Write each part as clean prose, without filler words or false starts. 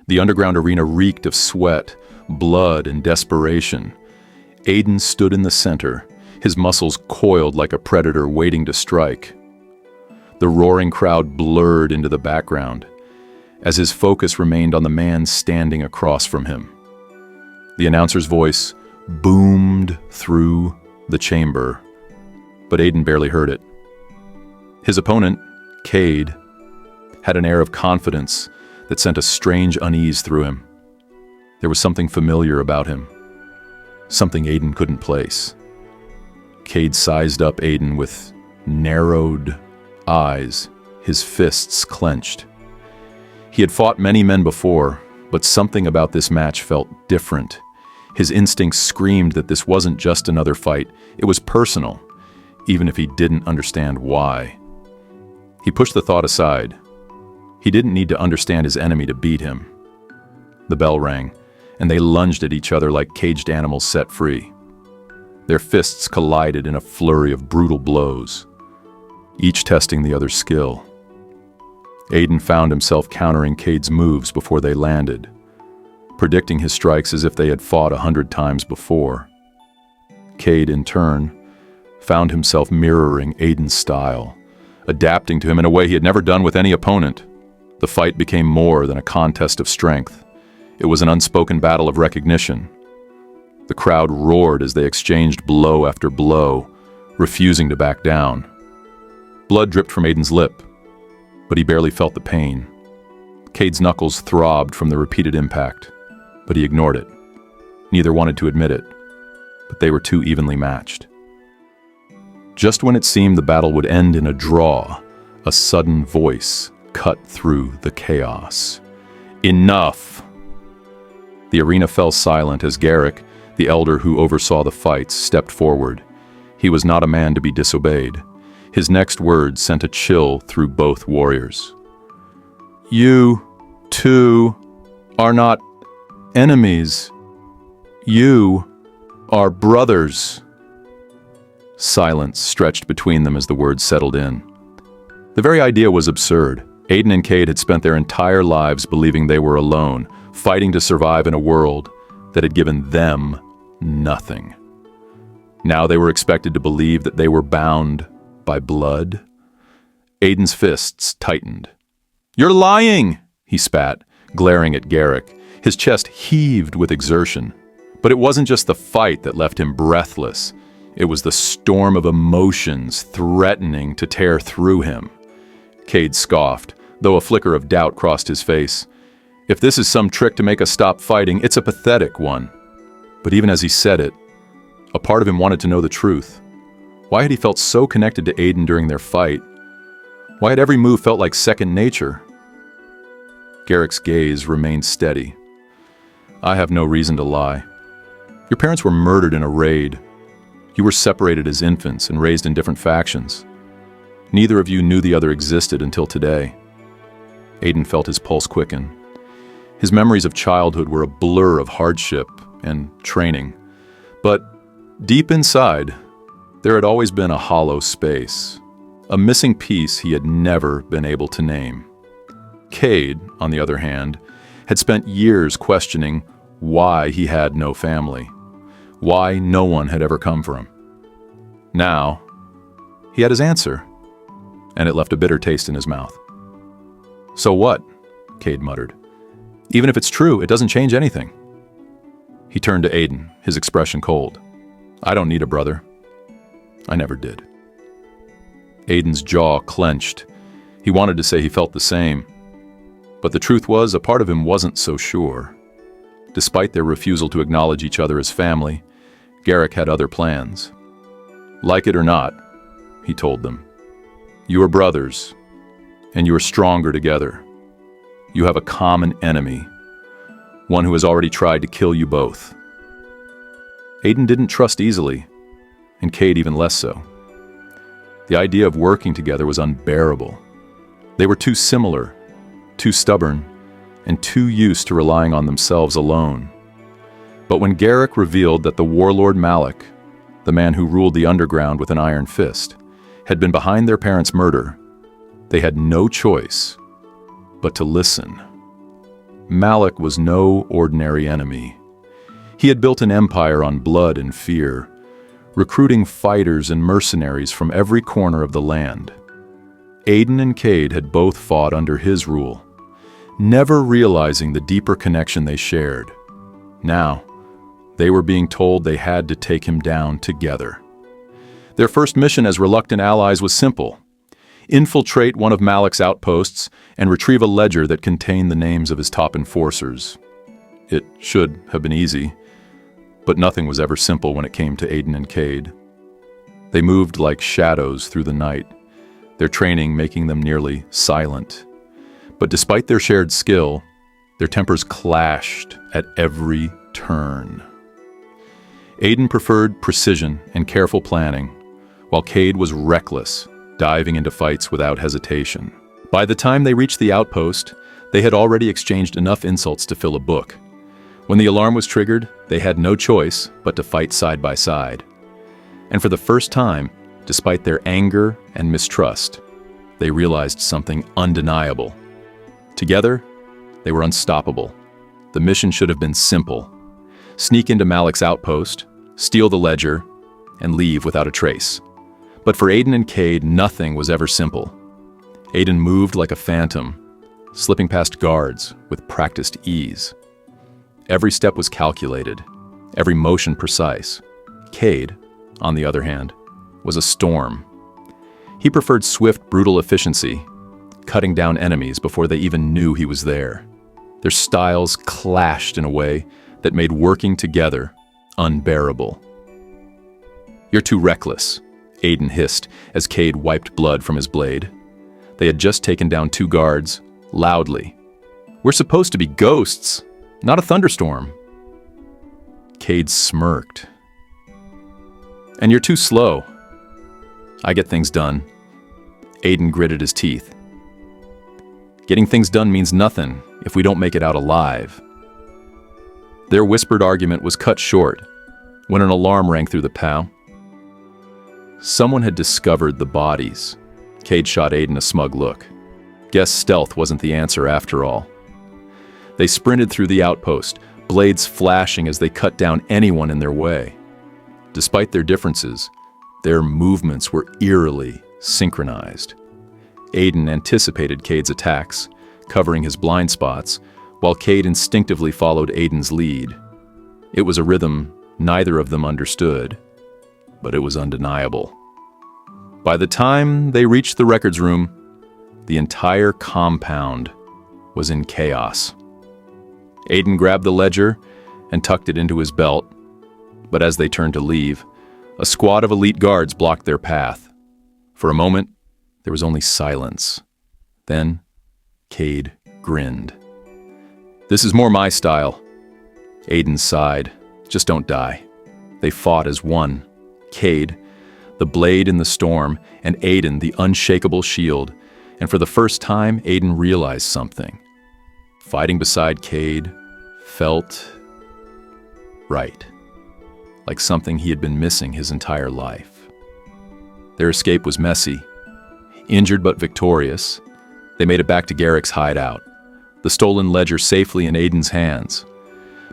The underground arena reeked of sweat, blood, and desperation. Aiden stood in the center, his muscles coiled like a predator waiting to strike. The roaring crowd blurred into the background, as his focus remained on the man standing across from him. The announcer's voice boomed through the chamber, but Aiden barely heard it. His opponent, Kade, had an air of confidence that sent a strange unease through him. There was something familiar about him, something Aiden couldn't place. Kade sized up Aiden with narrowed eyes, his fists clenched. He had fought many men before, but something about this match felt different. His instincts screamed that this wasn't just another fight, it was personal, even if he didn't understand why. He pushed the thought aside. He didn't need to understand his enemy to beat him. The bell rang, and they lunged at each other like caged animals set free. Their fists collided in a flurry of brutal blows, each testing the other's skill. Aiden found himself countering Kade's moves before they landed, predicting his strikes as if they had fought 100 times before. Kade, in turn, found himself mirroring Aiden's style, adapting to him in a way he had never done with any opponent. The fight became more than a contest of strength. It was an unspoken battle of recognition. The crowd roared as they exchanged blow after blow, refusing to back down. Blood dripped from Aiden's lip, but he barely felt the pain. Kade's knuckles throbbed from the repeated impact, but he ignored it. Neither wanted to admit it, but they were too evenly matched. Just when it seemed the battle would end in a draw, a sudden voice cut through the chaos. Enough! The arena fell silent as Garrick, the elder who oversaw the fights, stepped forward. He was not a man to be disobeyed. His next words sent a chill through both warriors. You, two, are not enemies. You are brothers. Silence stretched between them as the words settled in. The very idea was absurd. Aiden and Kade had spent their entire lives believing they were alone, fighting to survive in a world that had given them nothing. Now they were expected to believe that they were bound by blood. Aiden's fists tightened. "You're lying!" he spat, glaring at Garrick. His chest heaved with exertion. But it wasn't just the fight that left him breathless. It was the storm of emotions threatening to tear through him. Kade scoffed, though a flicker of doubt crossed his face. If this is some trick to make us stop fighting, it's a pathetic one. But even as he said it, a part of him wanted to know the truth. Why had he felt so connected to Aiden during their fight? Why had every move felt like second nature? Garrick's gaze remained steady. "I have no reason to lie. Your parents were murdered in a raid. You were separated as infants and raised in different factions. Neither of you knew the other existed until today." Aiden felt his pulse quicken. His memories of childhood were a blur of hardship and training. But deep inside, there had always been a hollow space, a missing piece he had never been able to name. Kade, on the other hand, had spent years questioning why he had no family, why no one had ever come for him. Now, he had his answer, and it left a bitter taste in his mouth. "So what?" Kade muttered. "Even if it's true, it doesn't change anything." He turned to Aiden, his expression cold. "I don't need a brother. I never did." Aiden's jaw clenched. He wanted to say he felt the same. But the truth was, a part of him wasn't so sure. Despite their refusal to acknowledge each other as family, Garrick had other plans. "Like it or not," he told them, "you are brothers, and you are stronger together. You have a common enemy, one who has already tried to kill you both." Aiden didn't trust easily, and Kade even less so. The idea of working together was unbearable. They were too similar, too stubborn, and too used to relying on themselves alone. But when Garrick revealed that the warlord Malik, the man who ruled the underground with an iron fist, had been behind their parents' murder, they had no choice but to listen. Malik was no ordinary enemy. He had built an empire on blood and fear, recruiting fighters and mercenaries from every corner of the land. Aiden and Kade had both fought under his rule, never realizing the deeper connection they shared. Now, they were being told they had to take him down together. Their first mission as reluctant allies was simple: infiltrate one of Malik's outposts and retrieve a ledger that contained the names of his top enforcers. It should have been easy, but nothing was ever simple when it came to Aiden and Kade. They moved like shadows through the night, their training making them nearly silent. But despite their shared skill, their tempers clashed at every turn. Aiden preferred precision and careful planning, while Kade was reckless, diving into fights without hesitation. By the time they reached the outpost, they had already exchanged enough insults to fill a book. When the alarm was triggered, they had no choice but to fight side by side. And for the first time, despite their anger and mistrust, they realized something undeniable. Together, they were unstoppable. The mission should have been simple: sneak into Malik's outpost, steal the ledger, and leave without a trace. But for Aiden and Kade, nothing was ever simple. Aiden moved like a phantom, slipping past guards with practiced ease. Every step was calculated, every motion precise. Kade, on the other hand, was a storm. He preferred swift, brutal efficiency, cutting down enemies before they even knew he was there. Their styles clashed in a way that made working together unbearable. "You're too reckless," Aiden hissed as Kade wiped blood from his blade. They had just taken down 2 guards, loudly. "We're supposed to be ghosts, not a thunderstorm." Kade smirked. "And you're too slow. I get things done." Aiden gritted his teeth. "Getting things done means nothing if we don't make it out alive." Their whispered argument was cut short when an alarm rang through the POW. Someone had discovered the bodies. Kade shot Aiden a smug look. Guess stealth wasn't the answer after all. They sprinted through the outpost, blades flashing as they cut down anyone in their way. Despite their differences, their movements were eerily synchronized. Aiden anticipated Kade's attacks, covering his blind spots, while Kade instinctively followed Aiden's lead. It was a rhythm neither of them understood, but it was undeniable. By the time they reached the records room, the entire compound was in chaos. Aiden grabbed the ledger and tucked it into his belt, but as they turned to leave, a squad of elite guards blocked their path. For a moment, there was only silence. Then, Kade grinned. "This is more my style." Aiden sighed. "Just don't die." They fought as one. Kade, the blade in the storm, and Aiden, the unshakable shield. And for the first time, Aiden realized something. Fighting beside Kade felt right, like something he had been missing his entire life. Their escape was messy. Injured but victorious, they made it back to Garrick's hideout, the stolen ledger safely in Aiden's hands.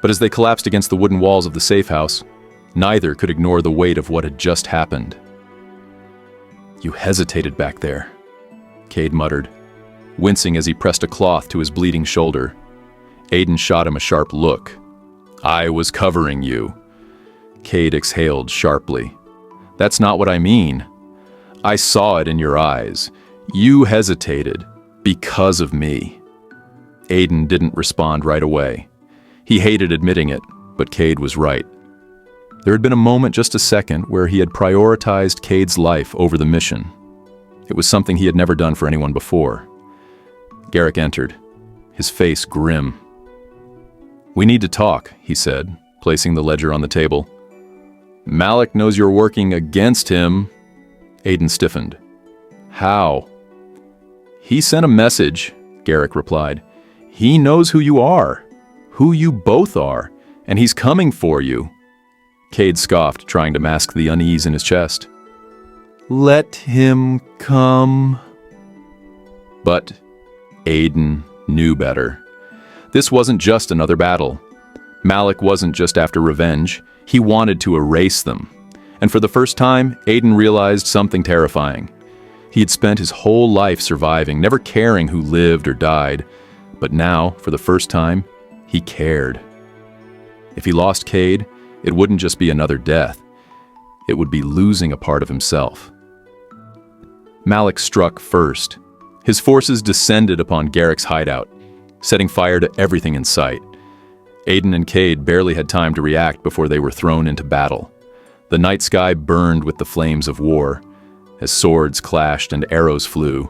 But as they collapsed against the wooden walls of the safe house, neither could ignore the weight of what had just happened. "You hesitated back there," Kade muttered, wincing as he pressed a cloth to his bleeding shoulder. Aiden shot him a sharp look. "I was covering you." Kade exhaled sharply. "That's not what I mean. I saw it in your eyes. You hesitated because of me." Aiden didn't respond right away. He hated admitting it, but Kade was right. There had been a moment, just a second, where he had prioritized Kade's life over the mission. It was something he had never done for anyone before. Garrick entered, his face grim. "We need to talk," he said, placing the ledger on the table. "Malik knows you're working against him." Aiden stiffened. "How?" "He sent a message," Garrick replied. "He knows who you are, who you both are, and he's coming for you." Kade scoffed, trying to mask the unease in his chest. "Let him come." But Aiden knew better. This wasn't just another battle. Malik wasn't just after revenge, he wanted to erase them. And for the first time, Aiden realized something terrifying. He had spent his whole life surviving, never caring who lived or died. But now, for the first time, he cared. If he lost Kade, it wouldn't just be another death. It would be losing a part of himself. Malik struck first. His forces descended upon Garrick's hideout, setting fire to everything in sight. Aiden and Kade barely had time to react before they were thrown into battle. The night sky burned with the flames of war, as swords clashed and arrows flew.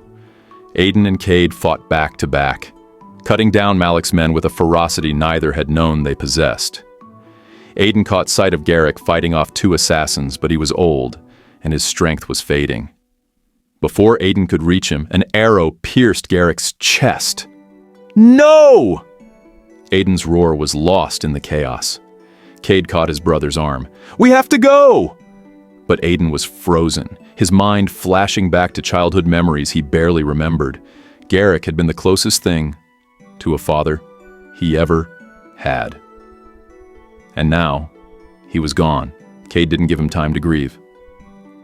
Aiden and Kade fought back to back, cutting down Malik's men with a ferocity neither had known they possessed. Aiden caught sight of Garrick fighting off 2 assassins, but he was old, and his strength was fading. Before Aiden could reach him, an arrow pierced Garrick's chest. No! Aiden's roar was lost in the chaos. Kade caught his brother's arm. "We have to go!" But Aiden was frozen, his mind flashing back to childhood memories he barely remembered. Garrick had been the closest thing to a father he ever had. And now, he was gone. Kade didn't give him time to grieve.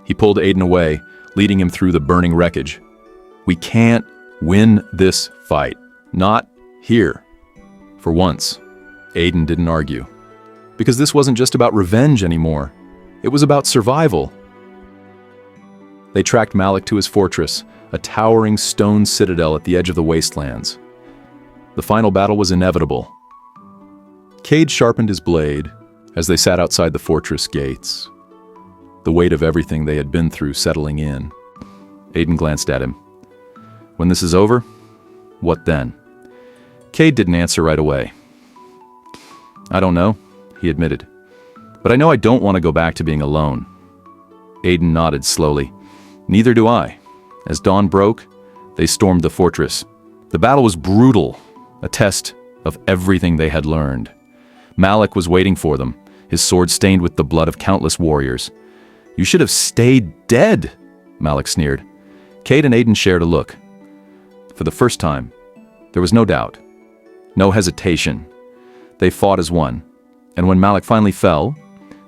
He pulled Aiden away, leading him through the burning wreckage. "We can't win this fight. Not here." For once, Aiden didn't argue. Because this wasn't just about revenge anymore. It was about survival. They tracked Malik to his fortress, a towering stone citadel at the edge of the wastelands. The final battle was inevitable. Kade sharpened his blade as they sat outside the fortress gates, the weight of everything they had been through settling in. Aiden glanced at him. "When this is over, what then?" Kade didn't answer right away. "I don't know," he admitted. "But I know I don't want to go back to being alone." Aiden nodded slowly. "Neither do I." As dawn broke, they stormed the fortress. The battle was brutal, a test of everything they had learned. Malik was waiting for them, his sword stained with the blood of countless warriors. "You should have stayed dead," Malik sneered. Kade and Aiden shared a look. For the first time, there was no doubt, no hesitation. They fought as one, and when Malik finally fell,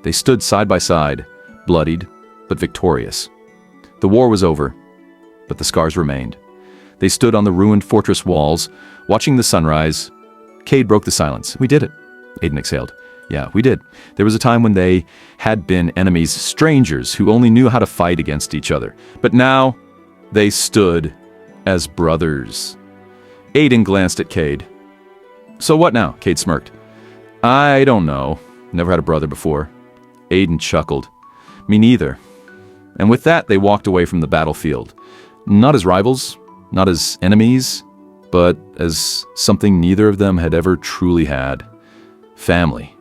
they stood side by side, bloodied but victorious. The war was over, but the scars remained. They stood on the ruined fortress walls, watching the sunrise. Kade broke the silence. "We did it," Aiden exhaled. "Yeah, we did. There was a time when they had been enemies, strangers who only knew how to fight against each other. But now, they stood as brothers." Aiden glanced at Kade. "So what now?" Kade smirked. "I don't know. Never had a brother before." Aiden chuckled. "Me neither." And with that, they walked away from the battlefield. Not as rivals, not as enemies, but as something neither of them had ever truly had. Family.